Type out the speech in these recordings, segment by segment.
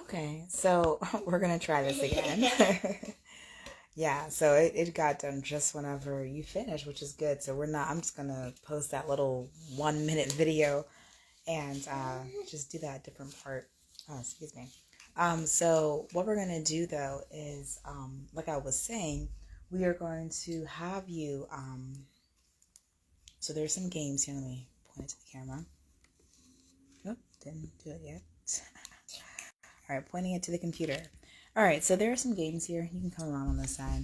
Okay, so we're gonna try this again. Yeah, so it got done just whenever you finish, which is good. So I'm just gonna post that little 1 minute video and just do that different part. Oh, excuse me. So what we're gonna do though is, like I was saying, we are going to have you, so there's some games here. Let me point it to the camera. Oh, didn't do it yet. All right, pointing it to the computer. All right, so there are some games here. You can come around on this side.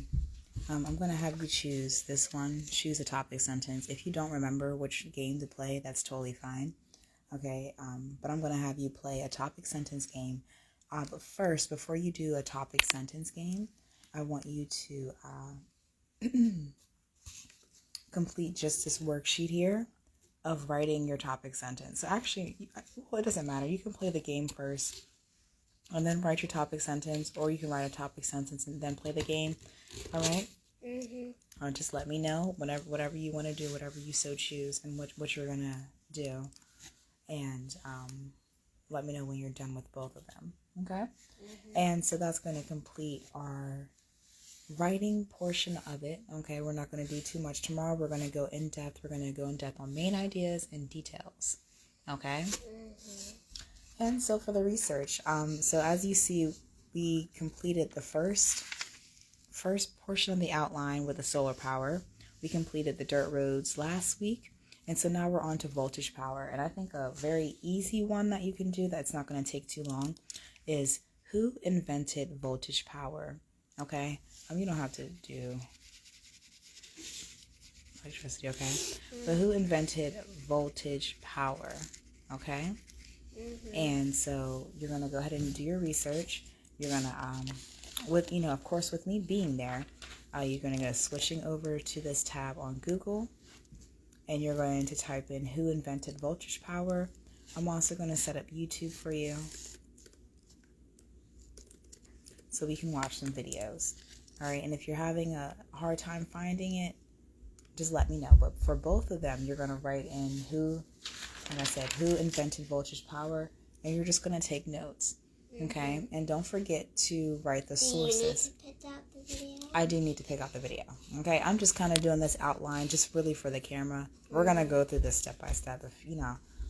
I'm going to have you choose this one. Choose a topic sentence. If you don't remember which game to play, that's totally fine. Okay, but I'm going to have you play a topic sentence game. But first, before you do a topic sentence game, I want you to complete just this worksheet here of writing your topic sentence. So actually, well, it doesn't matter. You can play the game first and then write your topic sentence, or you can write a topic sentence and then play the game. All right? Mm-hmm. Just let me know whatever you want to do, whatever you so choose, and what you're gonna do, and let me know when you're done with both of them. Okay? Mm-hmm. And so that's going to complete our writing portion of it. Okay, we're not going to do too much tomorrow. We're going to go in depth. We're going to go in depth on main ideas and details. Okay. Mm-hmm. And so for the research, so as you see, we completed the first portion of the outline with the solar power. We completed the dirt roads last week, and so now we're on to voltage power. And I think a very easy one that you can do that's not going to take too long is who invented voltage power? Okay, you don't have to do electricity, okay? Mm-hmm. But who invented voltage power? Okay. Mm-hmm. And so you're going to go ahead and do your research. You're going to, of course, with me being there, you're going to go switching over to this tab on Google, and you're going to type in who invented voltage power. I'm also going to set up YouTube for you so we can watch some videos. All right, and if you're having a hard time finding it, just let me know. But for both of them, you're going to write in who, like I said, who invented voltage power, and you're just going to take notes. Okay, mm-hmm. And don't forget to write the sources. Do you need to pick out the video? I do need to pick out the video. Okay, I'm just kind of doing this outline just really for the camera. We're going to go through this step by step.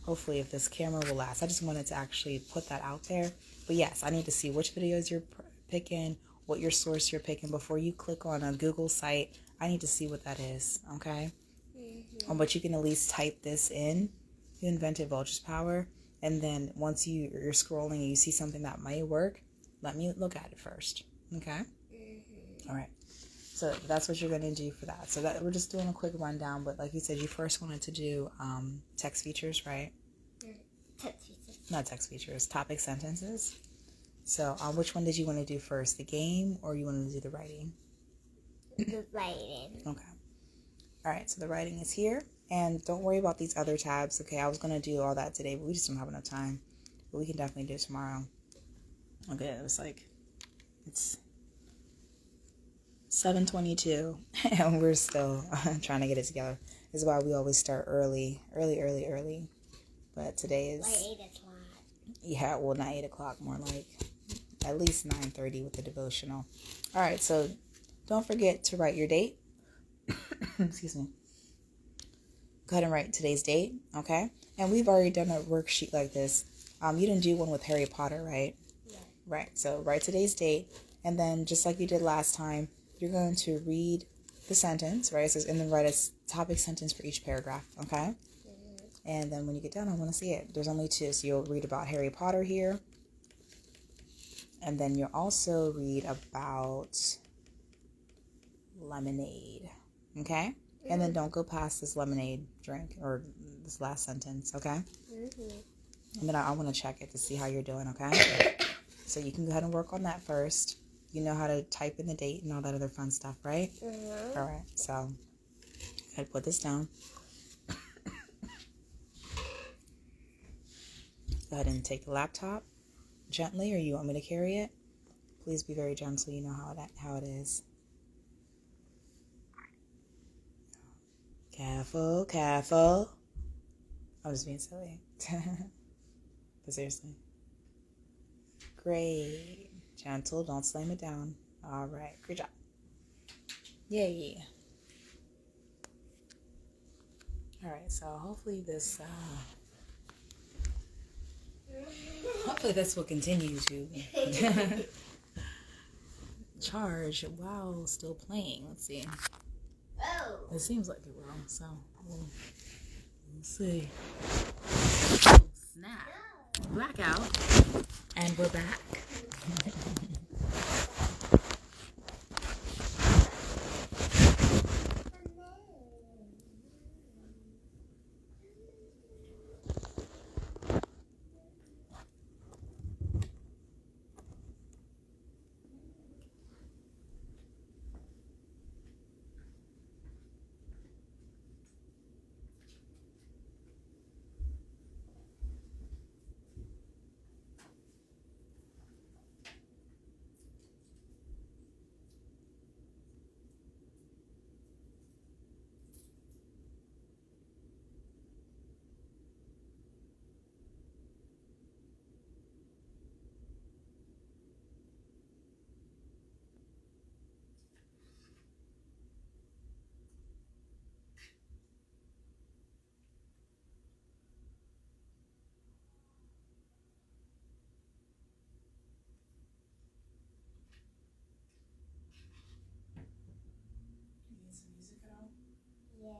Hopefully if this camera will last. I just wanted to actually put that out there. But yes, I need to see which videos you're picking, what your source you're picking. Before you click on a Google site, I need to see what that is. Okay, mm-hmm. But you can at least type this in. Who invented voltage power? And then once you're scrolling and you see something that might work, let me look at it first. Okay? Mm-hmm. All right. So that's what you're going to do for that. So that we're just doing a quick rundown. But like you said, you first wanted to do text features, right? Text features. Not text features. Topic sentences. So which one did you want to do first? The game, or you wanted to do the writing? The writing. Okay. All right. So the writing is here. And don't worry about these other tabs, okay? I was going to do all that today, but we just don't have enough time. But we can definitely do it tomorrow. Okay, it's 7:22, and we're still trying to get it together. This is why we always start early. But today is... Like 8 o'clock. Yeah, well, not 8 o'clock, more like at least 9:30 with the devotional. All right, so don't forget to write your date. Excuse me. Go ahead and write today's date, okay? And we've already done a worksheet like this. You didn't do one with Harry Potter, right? Yeah. Right, so write today's date, and then just like you did last time, you're going to read the sentence, right? It says, and then write a topic sentence for each paragraph, okay? Mm-hmm. And then when you get done, I want to see it. There's only 2, so you'll read about Harry Potter here. And then you'll also read about lemonade, okay? And then don't go past this lemonade drink or this last sentence, okay? Mm-hmm. And then I want to check it to see how you're doing, okay? So you can go ahead and work on that first. You know how to type in the date and all that other fun stuff, right? Mm-hmm. All right, so go ahead and put this down. Go ahead and take the laptop gently, or you want me to carry it? Please be very gentle. You know how it is. Careful. I'm just being silly. But seriously. Great. Gentle, don't slam it down. All right, great job. Yay. All right, so hopefully this will continue to charge while still playing. Let's see. Oh. It seems like it will, so we'll see. Oh, snap. Blackout. And we're back. Yeah.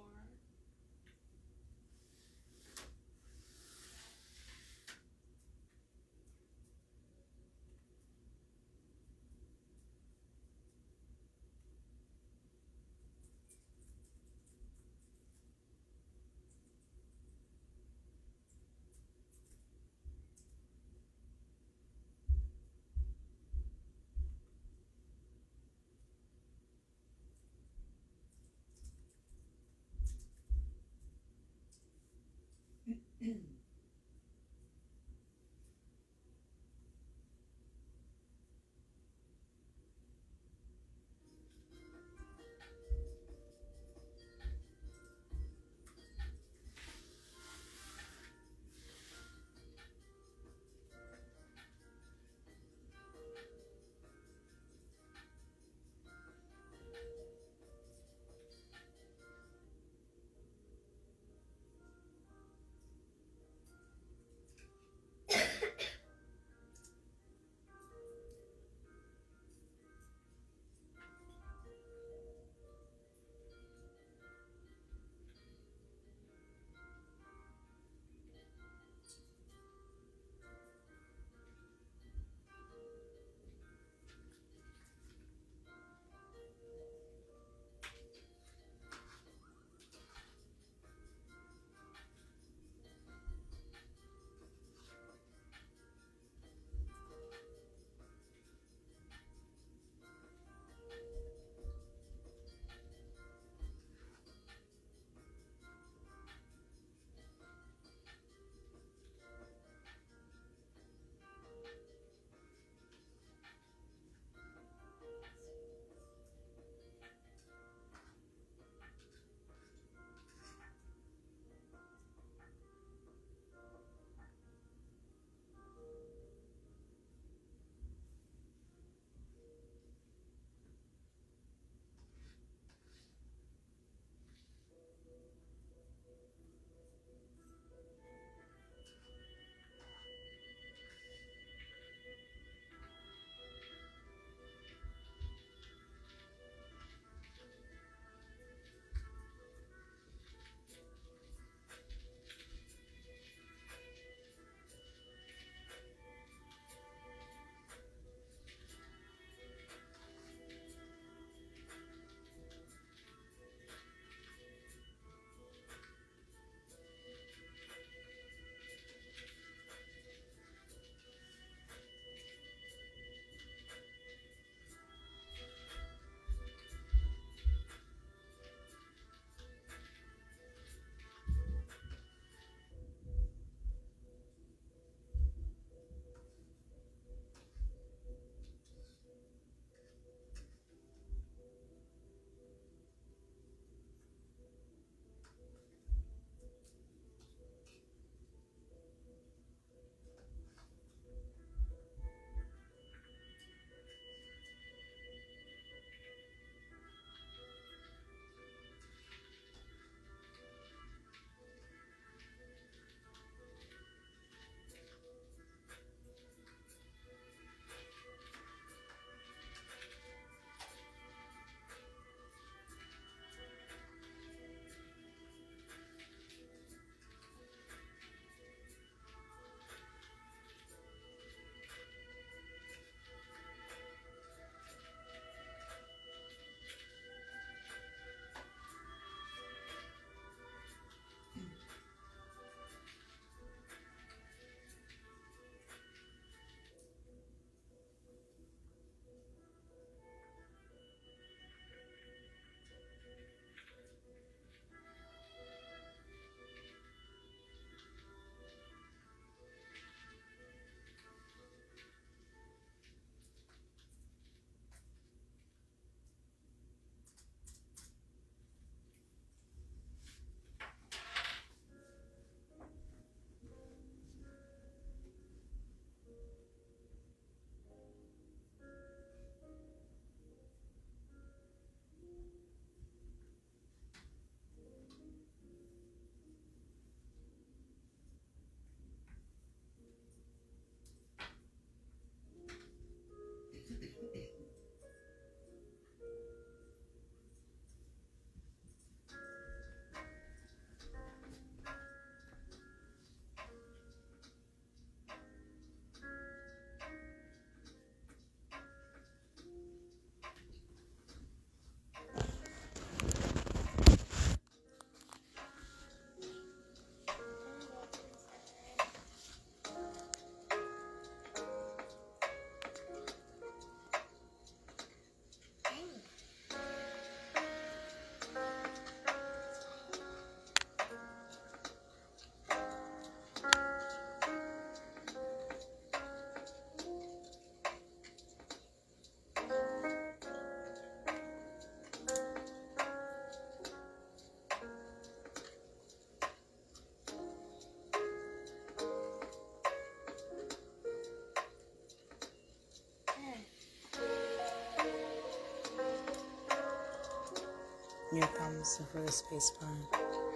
Your thumbs for the space bar.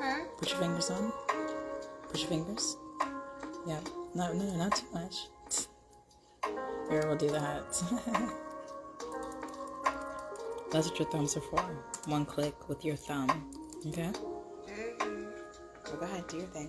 Huh? Put your fingers on. Put your fingers. Yeah. No, not too much. Here, we'll do that. That's what your thumbs are for. One click with your thumb. Okay? Well, go ahead, do your thing.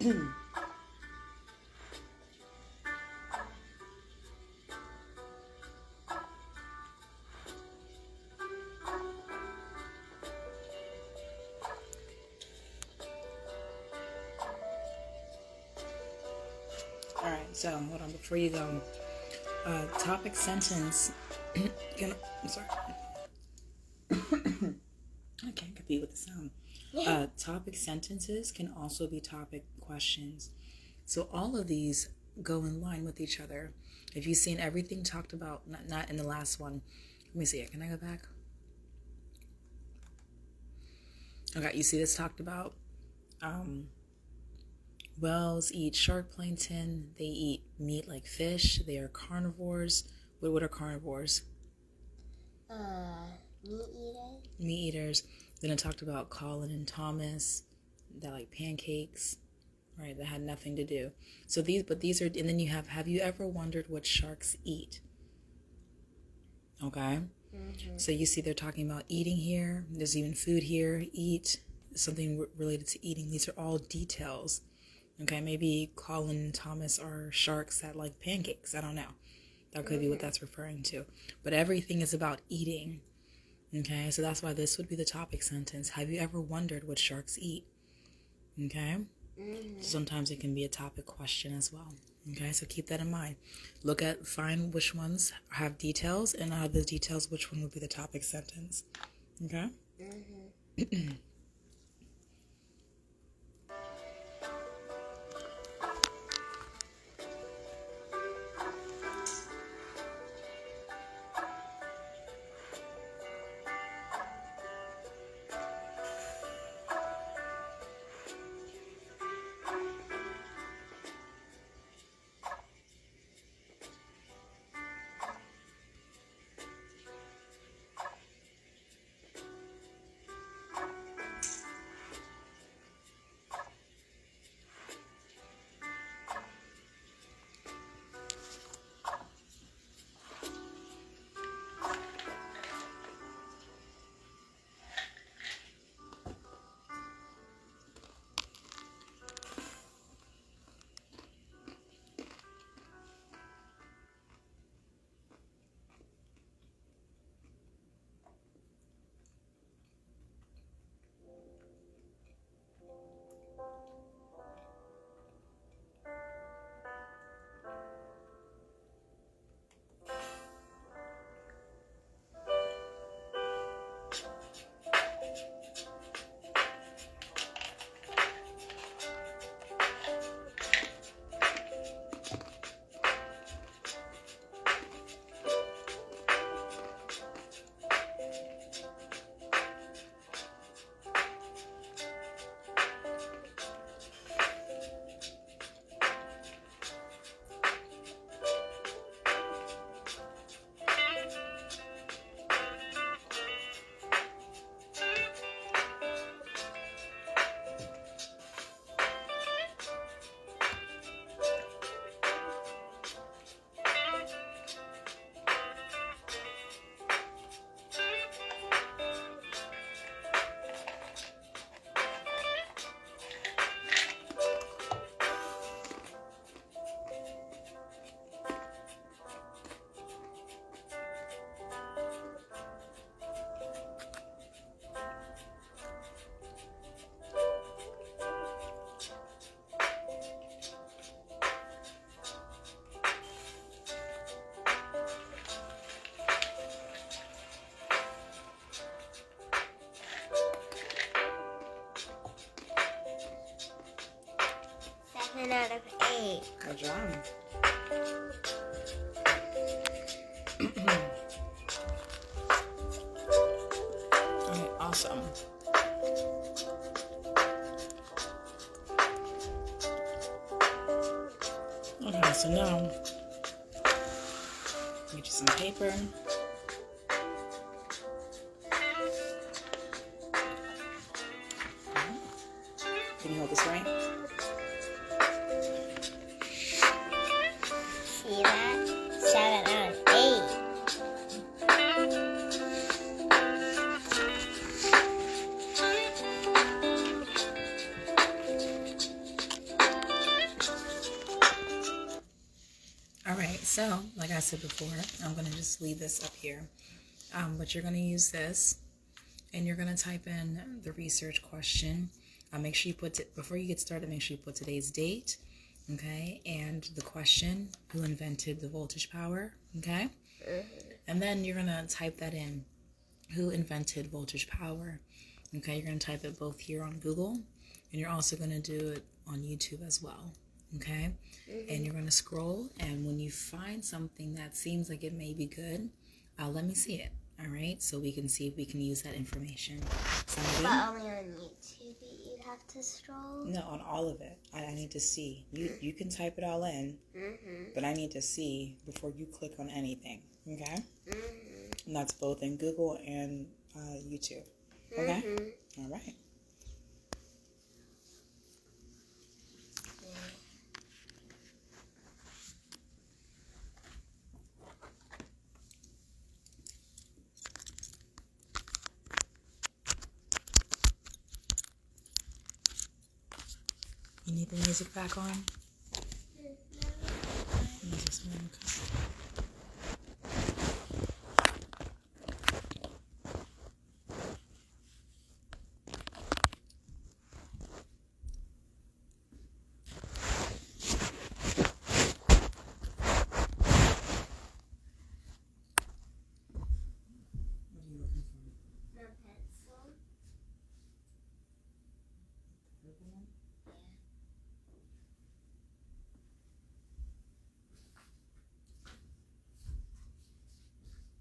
All right, so hold on before you go. Topic sentence. I'm sorry. I can't compete with the sound. Topic sentences can also be topic questions. So all of these go in line with each other. If you've seen everything talked about, not in the last one. Let me see it. Can I go back? Okay, you see this talked about. Whales eat shark plankton. They eat meat like fish. They are carnivores. What are carnivores? Meat eaters. Meat eaters. Then it talked about Colin and Thomas that like pancakes, right? That had nothing to do. So these are, and then you have you ever wondered what sharks eat? Okay. Mm-hmm. So you see they're talking about eating here. There's even food here. Eat, something related to eating. These are all details. Okay, maybe Colin and Thomas are sharks that like pancakes. I don't know. That could be what that's referring to. But everything is about eating. Okay, so that's why this would be the topic sentence. Have you ever wondered what sharks eat? Okay? Mm-hmm. Sometimes it can be a topic question as well. Okay, so keep that in mind. Find which ones have details, and out of the details, which one would be the topic sentence. Okay? Mm-hmm. Out of 8. Good job. Okay, awesome. Okay, so now get you some paper. Can you hold this right? See that? 7 out of 8. So, like I said before, I'm going to just leave this up here. But you're going to use this, and you're going to type in the research question. Make sure you put it, before you get started, make sure you put today's date, okay, and the question, who invented the voltage power, okay? And then you're going to type that in, who invented voltage power, okay? You're going to type it both here on Google, and you're also going to do it on YouTube as well, okay? And you're going to scroll, and when you find something that seems like it may be good, let me see it, all right? So we can see if we can use that information. Sound good? But only on YouTube you'd have to scroll? No, on all of it. I need to see. You can type it all in, but I need to see before you click on anything, okay? And that's both in Google and YouTube, okay? All right. You need the music back on? Music's on, okay. What are you looking for? The pencil? Purple one?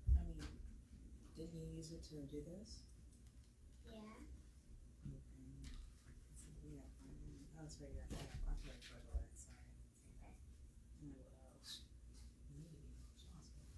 I mean, didn't you use it to do this? Yeah. Okay. Yeah, oh, it's right here. I thought it was right there. Sorry. And what else? You need to be responsible.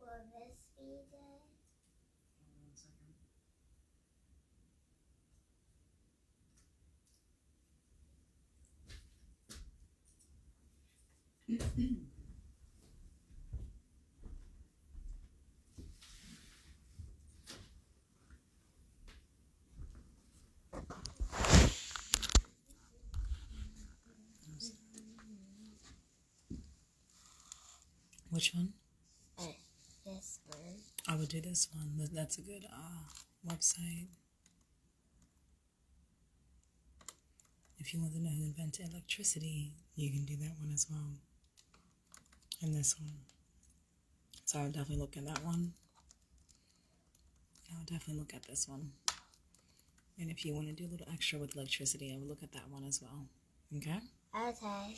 Will this be the... One second. Which one? This one. I would do this one. That's a good website. If you want to know who invented electricity, you can do that one as well. And this one. So I would definitely look at that one. I would definitely look at this one. And if you want to do a little extra with electricity, I would look at that one as well. Okay? Okay.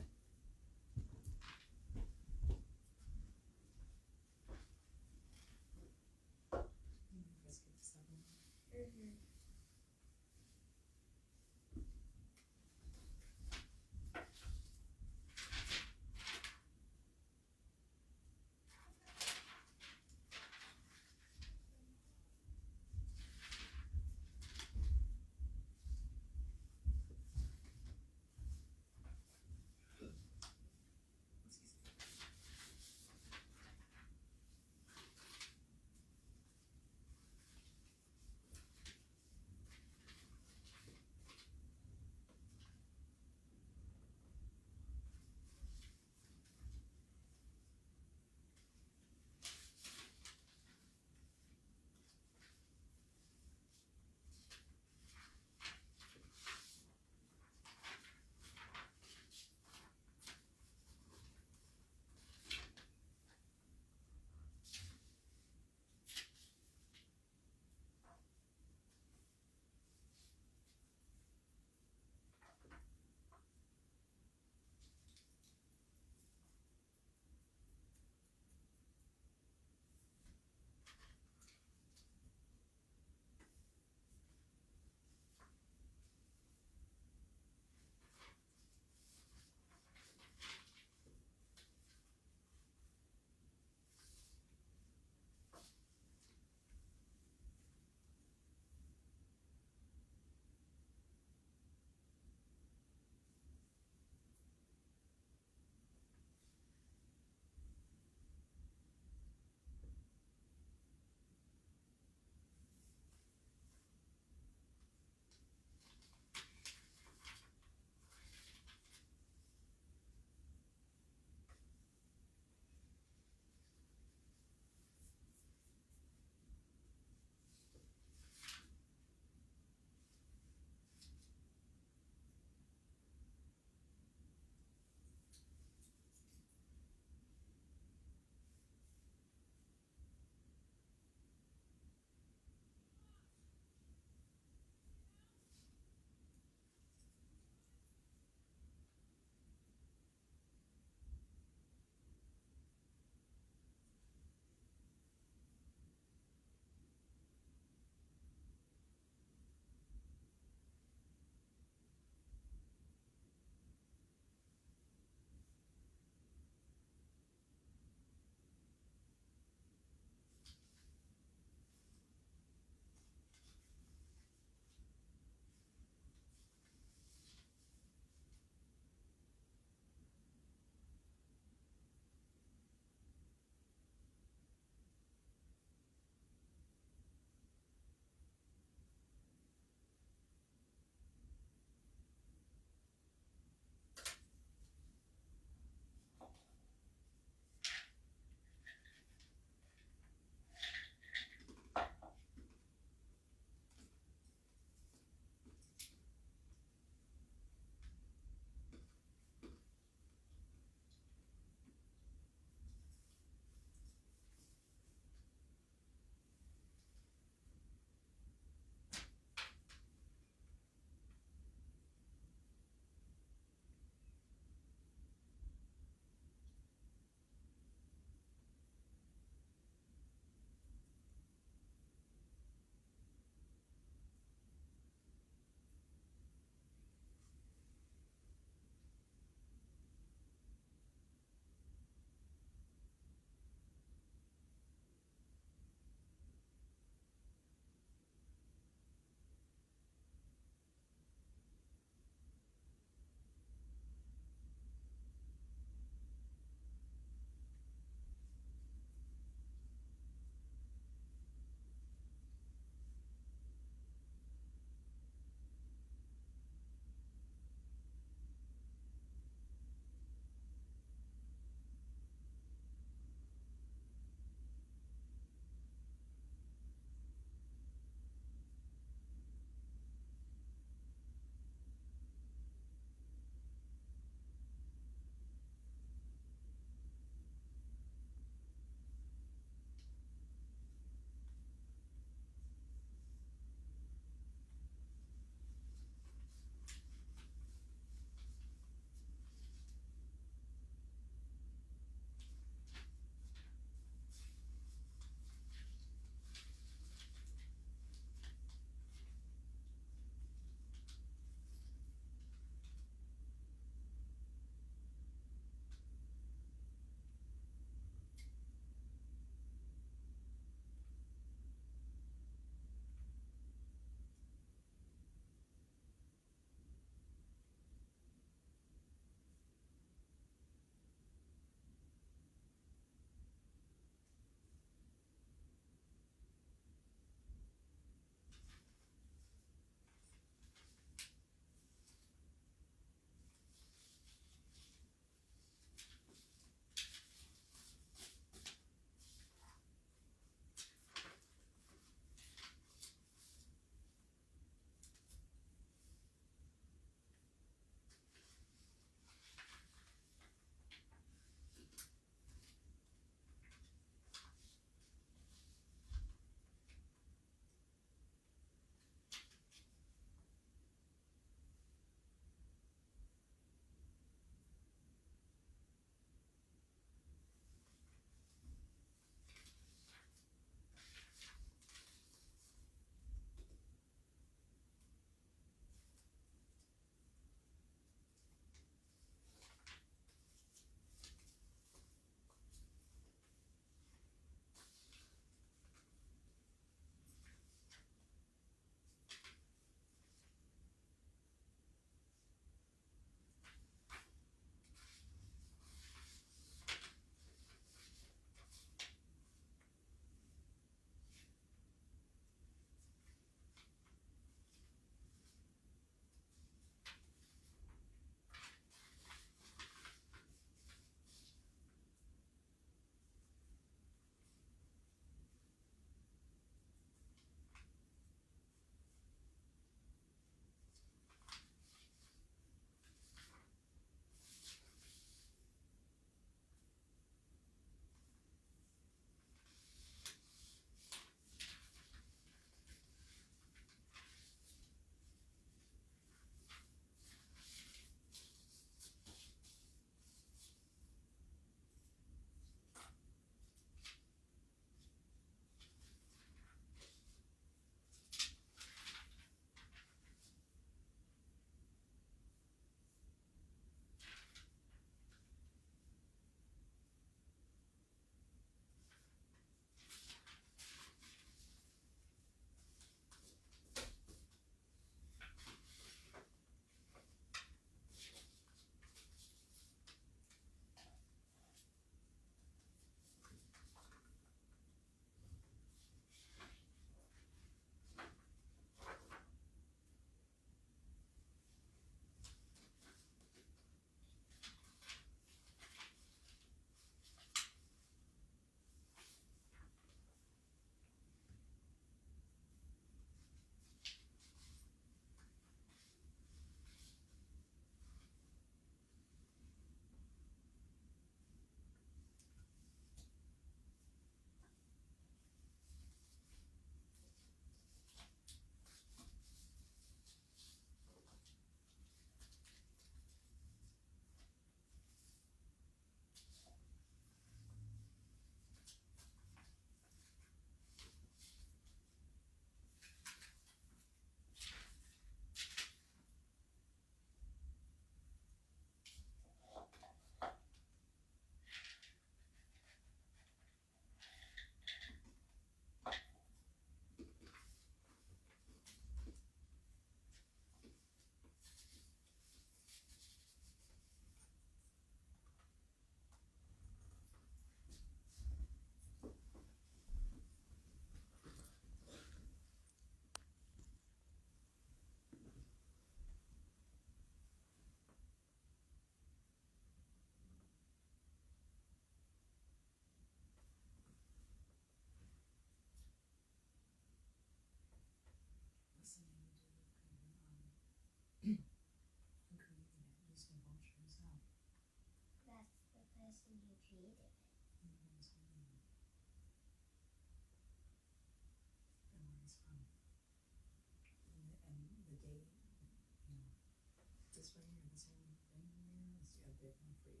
big one for you.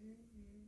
Mm-hmm.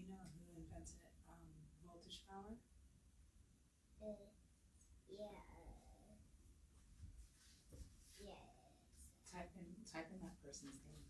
you know who invented voltage power? Yeah. Yes. Type in that person's name.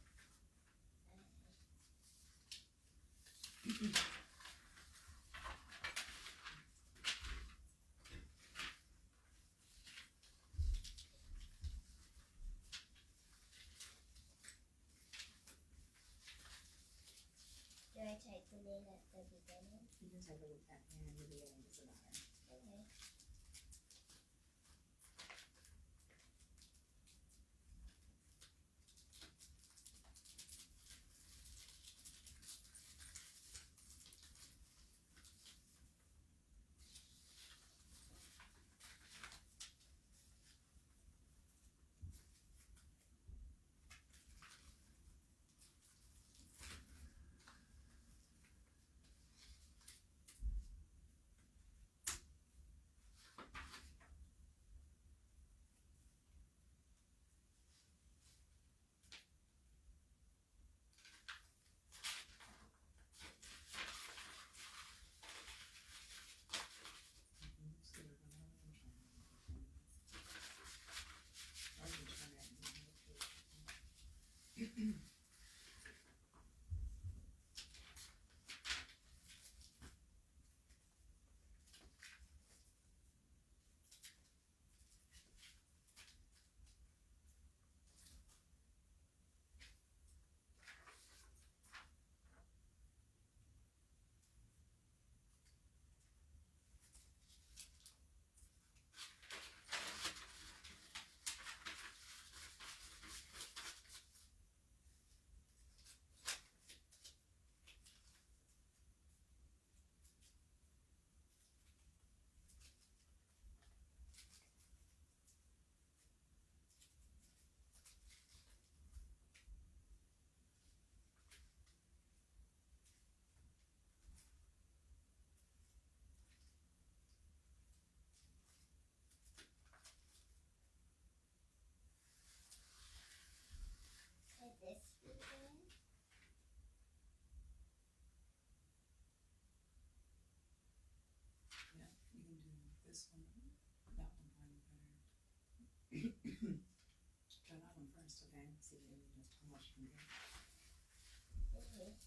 Do I type the name at the beginning? You can type it at the beginning, doesn't matter. Okay. Type this again. Yeah, you can do this one, that one probably better. Try that one first, okay? See how much you can get. Okay.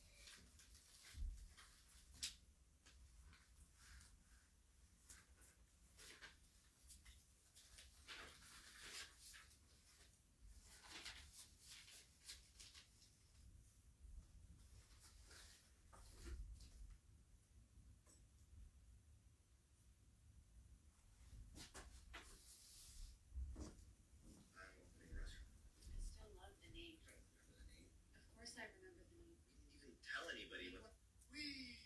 I still love the name. Of course I remember the name. You can tell anybody, but Whee!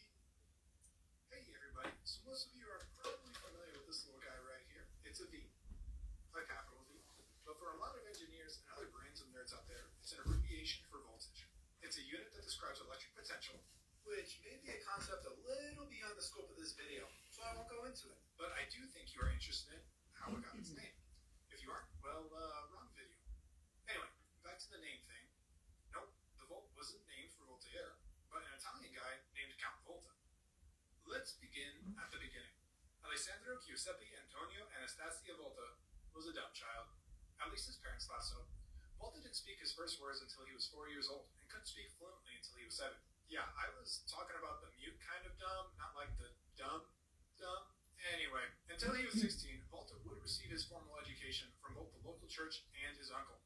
Hey everybody, so most of you are probably familiar with this little guy right here. It's a V, a capital V. But for a lot of engineers and other brains and nerds out there, it's an abbreviation for voltage. It's a unit that describes electric potential, which may be a concept a little beyond the scope of this video, so I won't go into it. But I do think you are interested in how it got its name. If you aren't, well, wrong video. Anyway, back to the name thing. Nope, the Volt wasn't named for Voltaire, but an Italian guy named Count Volta. Let's begin at the beginning. Alessandro Giuseppe Antonio Anastasia Volta was a dumb child. At least his parents thought so. Volta didn't speak his first words until he was 4 years old and couldn't speak fluently until he was 7. Yeah, I was talking about the mute kind of dumb, not like the dumb. Anyway, until he was 16, Volta would receive his formal education from both the local church and his uncle.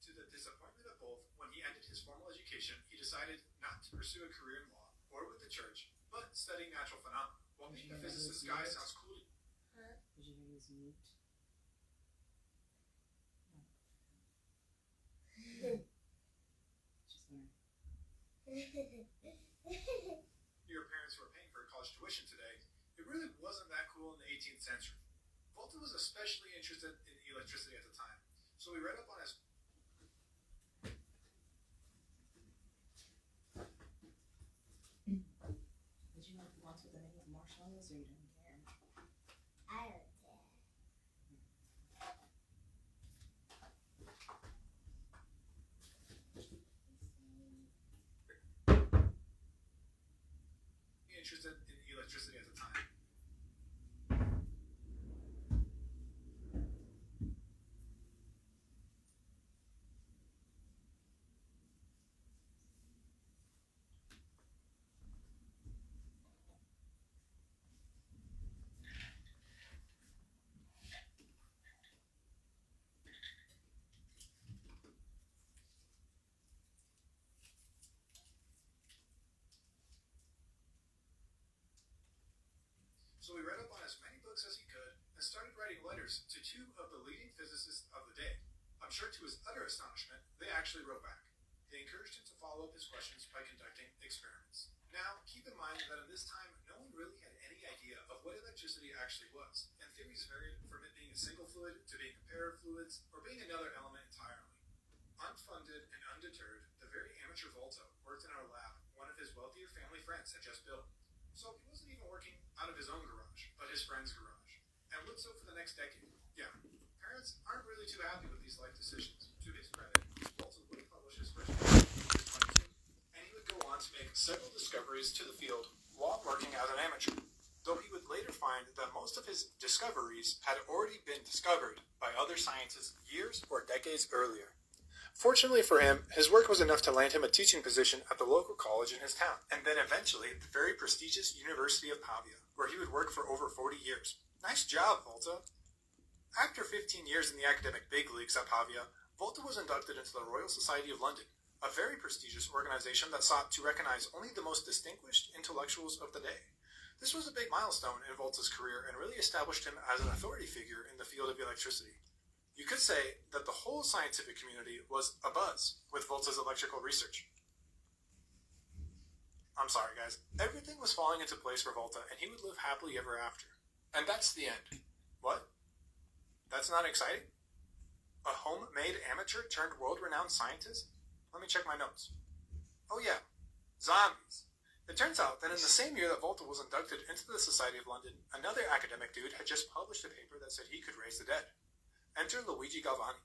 To the disappointment of both, when he ended his formal education, he decided not to pursue a career in law or with the church, but studying natural phenomena. Well, being a physicist guy sounds cool. Huh? Did you hear his mute? Just wondering. Your parents were paying for college tuition today. It really wasn't that cool in the 18th century. Volta was especially interested in electricity at the time, so he read up on his Did you like the ones with the name of marshmallows, or you didn't care? I don't care. interested in electricity at the time. So he read up on as many books as he could and started writing letters to two of the leading physicists of the day. I'm sure to his utter astonishment, they actually wrote back. They encouraged him to follow up his questions by conducting experiments. Now, keep in mind that at this time, no one really had any idea of what electricity actually was, and theories varied from it being a single fluid to being a pair of fluids or being another element entirely. Unfunded and undeterred, the very amateur Volta worked in our lab one of his wealthier family friends had just built. So he wasn't even working out of his own garage, but his friend's garage, and would so for the next decade. Yeah, parents aren't really too happy with these life decisions. To his credit, Volta would publish his first paper when he was 22, and he would go on to make several discoveries to the field while working as an amateur, though he would later find that most of his discoveries had already been discovered by other scientists years or decades earlier. Fortunately for him, his work was enough to land him a teaching position at the local college in his town, and then eventually at the very prestigious University of Pavia, where he would work for over 40 years. Nice job, Volta! After 15 years in the academic big leagues at Pavia, Volta was inducted into the Royal Society of London, a very prestigious organization that sought to recognize only the most distinguished intellectuals of the day. This was a big milestone in Volta's career and really established him as an authority figure in the field of electricity. You could say that the whole scientific community was abuzz with Volta's electrical research. I'm sorry, guys. Everything was falling into place for Volta, and he would live happily ever after. And that's the end. What? That's not exciting? A homemade amateur turned world-renowned scientist? Let me check my notes. Oh yeah, zombies. It turns out that in the same year that Volta was inducted into the Society of London, another academic dude had just published a paper that said he could raise the dead. Enter Luigi Galvani.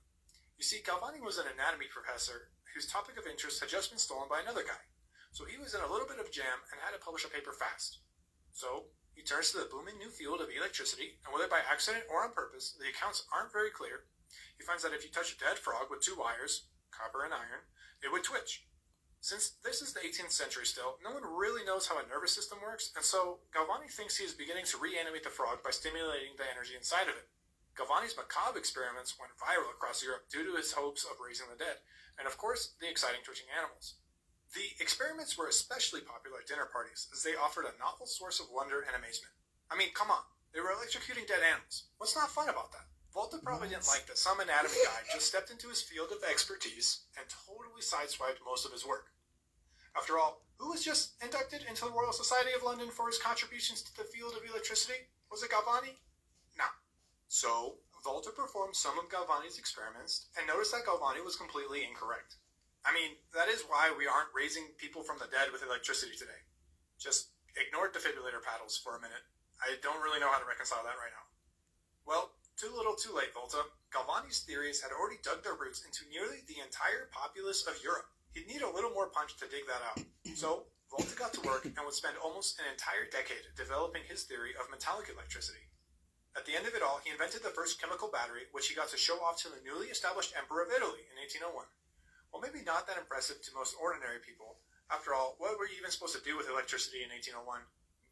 You see, Galvani was an anatomy professor whose topic of interest had just been stolen by another guy. So he was in a little bit of jam and had to publish a paper fast. So he turns to the booming new field of electricity, and whether by accident or on purpose, the accounts aren't very clear. He finds that if you touch a dead frog with two wires, copper and iron, it would twitch. Since this is the 18th century still, no one really knows how a nervous system works, and so Galvani thinks he is beginning to reanimate the frog by stimulating the energy inside of it. Galvani's macabre experiments went viral across Europe due to his hopes of raising the dead, and of course, the exciting twitching animals. The experiments were especially popular at dinner parties, as they offered a novel source of wonder and amazement. I mean, come on, they were electrocuting dead animals. What's not fun about that? Volta probably didn't like that some anatomy guy just stepped into his field of expertise and totally sideswiped most of his work. After all, who was just inducted into the Royal Society of London for his contributions to the field of electricity? Was it Galvani? No. So, Volta performed some of Galvani's experiments and noticed that Galvani was completely incorrect. I mean, that is why we aren't raising people from the dead with electricity today. Just ignore defibrillator paddles for a minute. I don't really know how to reconcile that right now. Well, too little too late, Volta. Galvani's theories had already dug their roots into nearly the entire populace of Europe. He'd need a little more punch to dig that out. So, Volta got to work and would spend almost an entire decade developing his theory of metallic electricity. At the end of it all, he invented the first chemical battery, which he got to show off to the newly established Emperor of Italy in 1801. Well, maybe not that impressive to most ordinary people. After all, what were you even supposed to do with electricity in 1801?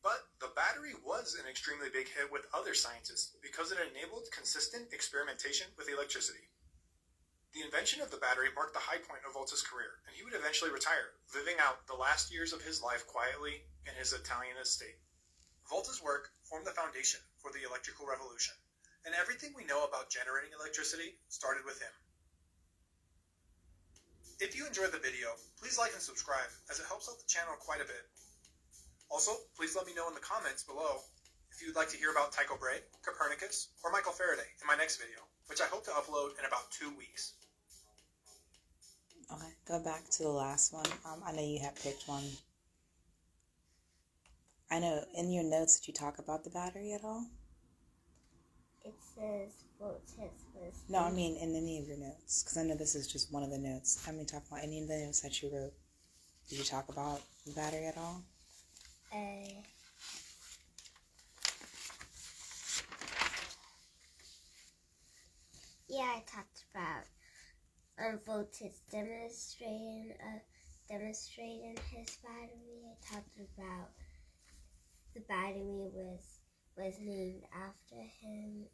But the battery was an extremely big hit with other scientists because it enabled consistent experimentation with electricity. The invention of the battery marked the high point of Volta's career, and he would eventually retire, living out the last years of his life quietly in his Italian estate. Volta's work formed the foundation for the electrical revolution, and everything we know about generating electricity started with him. If you enjoyed the video, please like and subscribe, as it helps out the channel quite a bit. Also, please let me know in the comments below if you'd like to hear about Tycho Brahe, Copernicus, or Michael Faraday in my next video, which I hope to upload in about 2 weeks. Okay, go back to the last one. I know you had picked one. I know, in your notes, did you talk about the battery at all? It says Volta's first. No, I mean in any of your notes, because I know this is just one of the notes. I mean, talk about any of the notes that you wrote. Did you talk about the battery at all? talked about Voltage demonstrating his battery. I talked about the battery was named after him.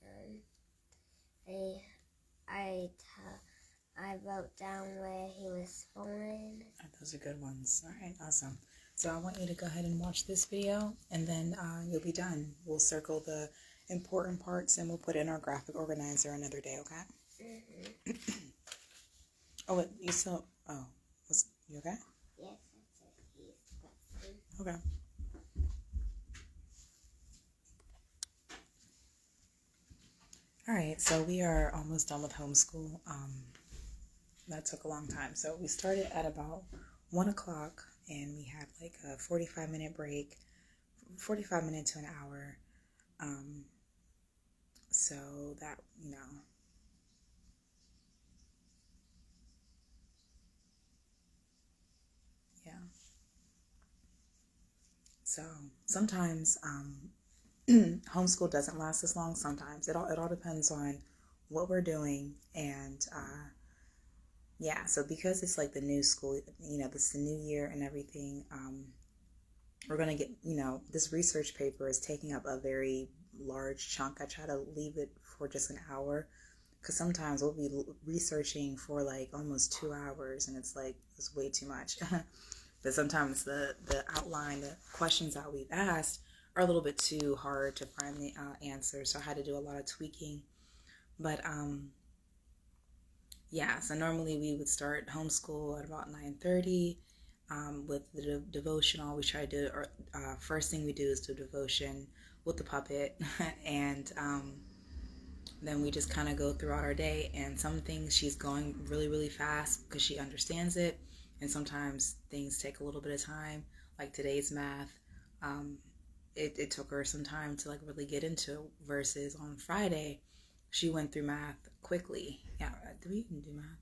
I wrote down where he was born. Those are good ones. All right, awesome. So I want you to go ahead and watch this video, and then you'll be done. We'll circle the important parts, and we'll put it in our graphic organizer another day, okay? Oh, wait, you still... Oh, you okay? Yes, that's he's question. Okay. All right, so we are almost done with homeschool. That took a long time. So we started at about 1 o'clock, and we had like a 45-minute break, 45 minutes to an hour. So that, yeah. So sometimes homeschool doesn't last as long. Sometimes it all depends on what we're doing, and yeah. So because it's like the new school, this is the new year and everything. We're gonna get, this research paper is taking up a very large chunk. I try to leave it for just an hour, because sometimes we'll be researching for like almost 2 hours, and it's way too much. But sometimes the outline, the questions that we've asked are a little bit too hard to find the answer, so I had to do a lot of tweaking. But yeah, so normally we would start homeschool at about 9:30 with the devotional. We try to do, first thing we do is do devotion with the puppet, and then we just kind of go throughout our day. And some things she's going really, really fast because she understands it, and sometimes things take a little bit of time, like today's math. It took her some time to like really get into, versus on Friday she went through math quickly. Yeah, did we even do math?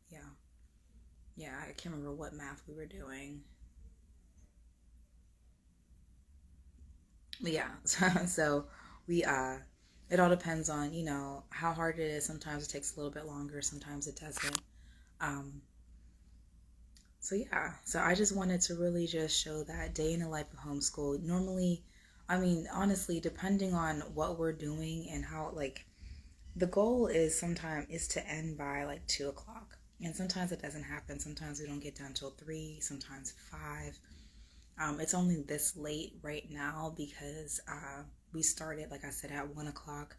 Yeah, I can't remember what math we were doing. But yeah, so we it all depends on how hard it is. Sometimes it takes a little bit longer, sometimes it doesn't. So yeah, so I just wanted to really just show that day in the life of homeschool. Normally, honestly, depending on what we're doing and how, like, the goal is sometimes is to end by like 2 o'clock, and sometimes it doesn't happen. Sometimes we don't get done till 3, sometimes 5. It's only this late right now because we started, like I said, at 1 o'clock,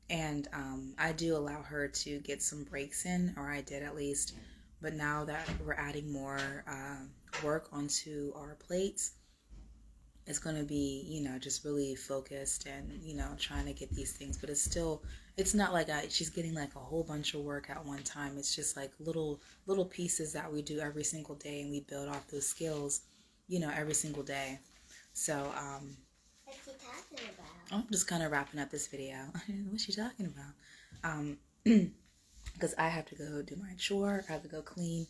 and I do allow her to get some breaks in, or I did at least. But now that we're adding more work onto our plates, it's going to be, just really focused and, trying to get these things. But it's not like she's getting like a whole bunch of work at one time. It's just like little pieces that we do every single day, and we build off those skills, every single day. So, What's he talking about? I'm just kind of wrapping up this video. What's she talking about? Because I have to go do my chore. I have to go clean.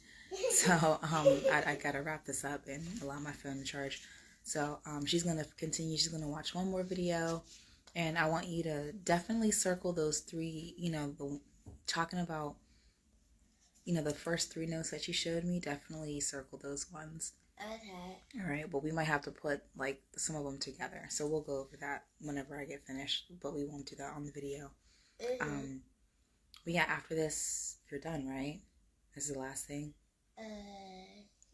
So I got to wrap this up and allow my phone to charge. So she's going to continue. She's going to watch one more video. And I want you to definitely circle those 3, talking about, the first 3 notes that you showed me. Definitely circle those ones. Okay. All right. Well, we might have to put like some of them together. So we'll go over that whenever I get finished. But we won't do that on the video. Mm-hmm. But yeah, after this, you're done, right? This is the last thing?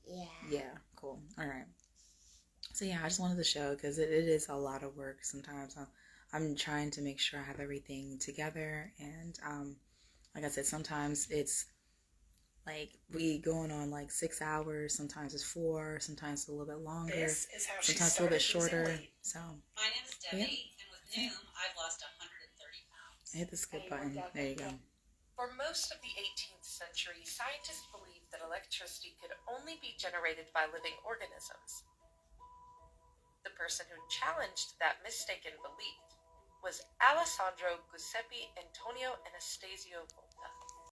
Yeah. Yeah, cool. All right. So yeah, I just wanted to show, because it is a lot of work sometimes. I'm trying to make sure I have everything together. And like I said, sometimes it's like we going on like 6 hours. Sometimes it's 4. Sometimes it's a little bit longer. This is how she sometimes a little bit started shorter. using Lee. So My name is Debbie, and with Noom, I've lost 130 pounds. hit the skip button. There you go. For most of the 18th century, scientists believed that electricity could only be generated by living organisms. The person who challenged that mistaken belief was Alessandro Giuseppe Antonio Anastasio Volta.